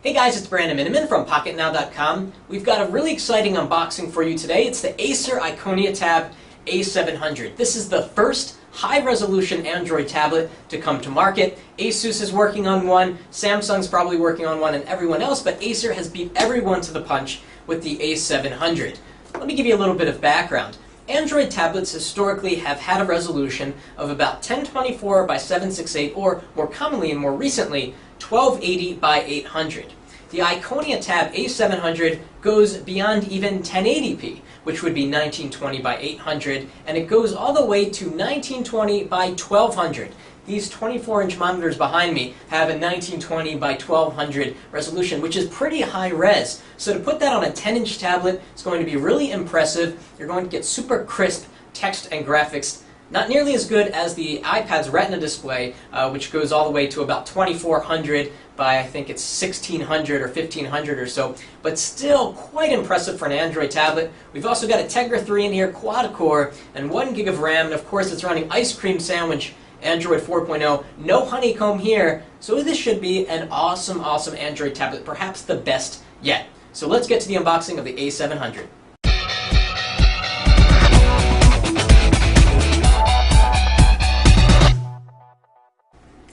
Hey guys, it's Brandon Miniman from PocketNow.com. We've got a really exciting unboxing for you today. It's the Acer Iconia Tab A700. This is the first high-resolution Android tablet to come to market. Asus is working on one, Samsung's probably working on one, and everyone else, but Acer has beat everyone to the punch with the A700. Let me give you a little bit of background. Android tablets historically have had a resolution of about 1024 by 768, or more commonly and more recently, 1280 by 800. The Iconia Tab A700 goes beyond even 1080p, which would be 1920 by 800, and it goes all the way to 1920 by 1200. These 24-inch monitors behind me have a 1920 by 1200 resolution, which is pretty high res. So to put that on a 10-inch tablet is going to be really impressive. You're going to get super crisp text and graphics. Not nearly as good as the iPad's Retina display, which goes all the way to about 2400 by, I think it's 1600 or 1500 or so, but still quite impressive for an Android tablet. We've also got a Tegra 3 in here, quad-core, and 1 gig of RAM, and of course it's running Ice Cream Sandwich Android 4.0. No honeycomb here, so this should be an awesome, awesome Android tablet, perhaps the best yet. So let's get to the unboxing of the A700.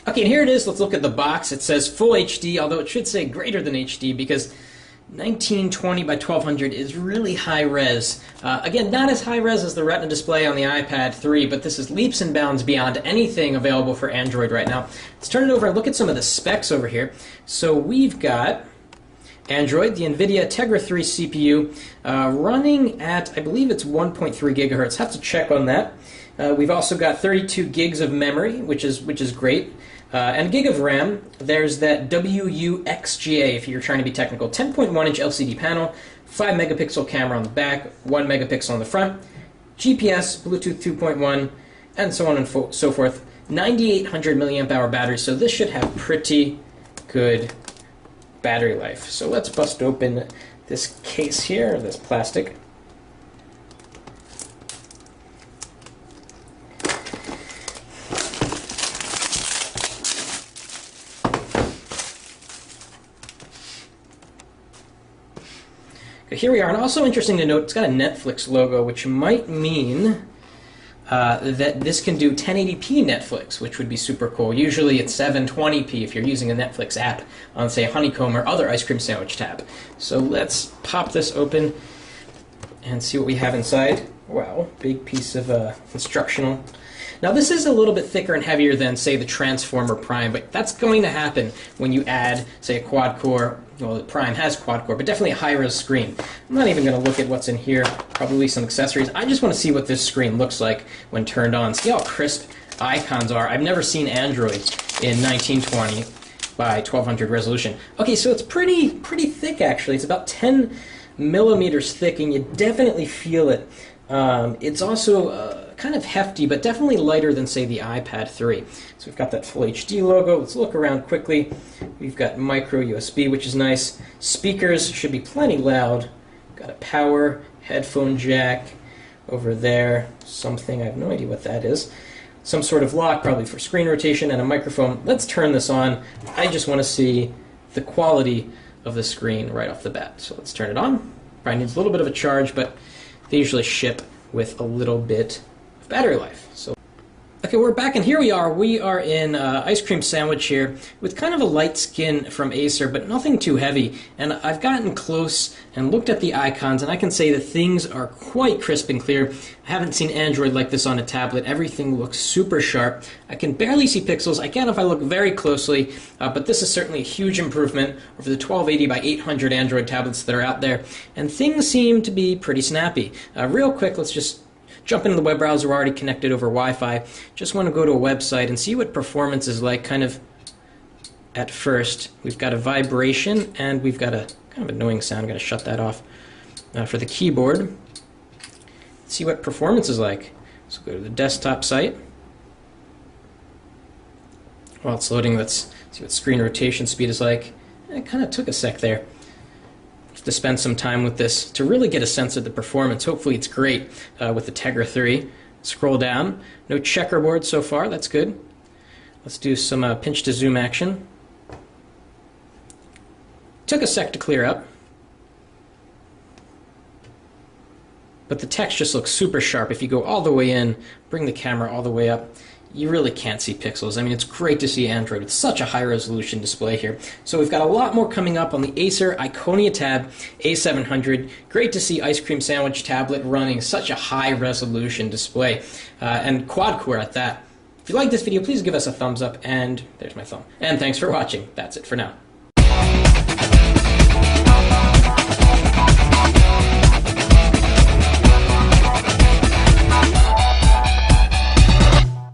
Okay, and here it is. Let's look at the box. It says Full HD, although it should say greater than HD because 1920 by 1200 is really high res. Again, not as high res as the Retina display on the iPad 3, but this is leaps and bounds beyond anything available for Android right now. Let's turn it over and look at some of the specs over here. So we've got Android, the NVIDIA Tegra 3 CPU, running at, I believe it's 1.3 gigahertz. Have to check on that. We've also got 32 gigs of memory, which is great. And a gig of RAM. There's that WUXGA, if you're trying to be technical. 10.1-inch LCD panel, 5 megapixel camera on the back, 1 megapixel on the front, GPS, Bluetooth 2.1, and so on and so forth. 9800 milliamp hour battery, so this should have pretty good battery life. So let's bust open this case here, this plastic. Here we are, and also interesting to note, it's got a Netflix logo, which might mean that this can do 1080p Netflix, which would be super cool. Usually it's 720p if you're using a Netflix app on, say, Honeycomb or other Ice Cream Sandwich tab. So let's pop this open and see what we have inside. Wow, big piece of instructional. Now this is a little bit thicker and heavier than, say, the Transformer Prime, but that's going to happen when you add, say, a quad-core. Well, the Prime has quad-core, but definitely a high-res screen. I'm not even going to look at what's in here, probably some accessories. I just want to see what this screen looks like when turned on. See how crisp icons are. I've never seen Android in 1920 by 1200 resolution. Okay, so it's pretty thick, actually. It's about 10 millimeters thick, and you definitely feel it. It's also kind of hefty, but definitely lighter than, say, the iPad 3. So we've got that Full HD logo. Let's look around quickly. We've got micro USB, which is nice. Speakers should be plenty loud. Got a power headphone jack over there. Something, I have no idea what that is. Some sort of lock, probably for screen rotation, and a microphone. Let's turn this on. I just want to see the quality of the screen right off the bat. So let's turn it on. Probably needs a little bit of a charge, but they usually ship with a little bit of battery life. So, okay, we're back, and here we are. We are in Ice Cream Sandwich here with kind of a light skin from Acer, but nothing too heavy. And I've gotten close and looked at the icons, and I can say that things are quite crisp and clear. I haven't seen Android like this on a tablet. Everything looks super sharp. I can barely see pixels. I can if I look very closely, but this is certainly a huge improvement over the 1280 by 800 Android tablets that are out there. And things seem to be pretty snappy. Real quick, let's just jump into the web browser. We're already connected over Wi-Fi. Just want to go to a website and see what performance is like kind of at first. We've got a vibration, and we've got a kind of annoying sound. I'm going to shut that off for the keyboard. See what performance is like. So go to the desktop site. While it's loading, let's see what screen rotation speed is like. It kind of took a sec there. To spend some time with this to really get a sense of the performance. Hopefully it's great with the Tegra 3. Scroll down. No checkerboard so far. That's good. Let's do some pinch to zoom action. Took a sec to clear up. But the text just looks super sharp. If you go all the way in, bring the camera all the way up, you really can't see pixels. I mean, it's great to see Android with such a high resolution display here. So we've got a lot more coming up on the Acer Iconia Tab A700. Great to see Ice Cream Sandwich tablet running such a high resolution display, and quad-core at that. If you like this video, please give us a thumbs up, and there's my thumb. And thanks for watching. That's it for now.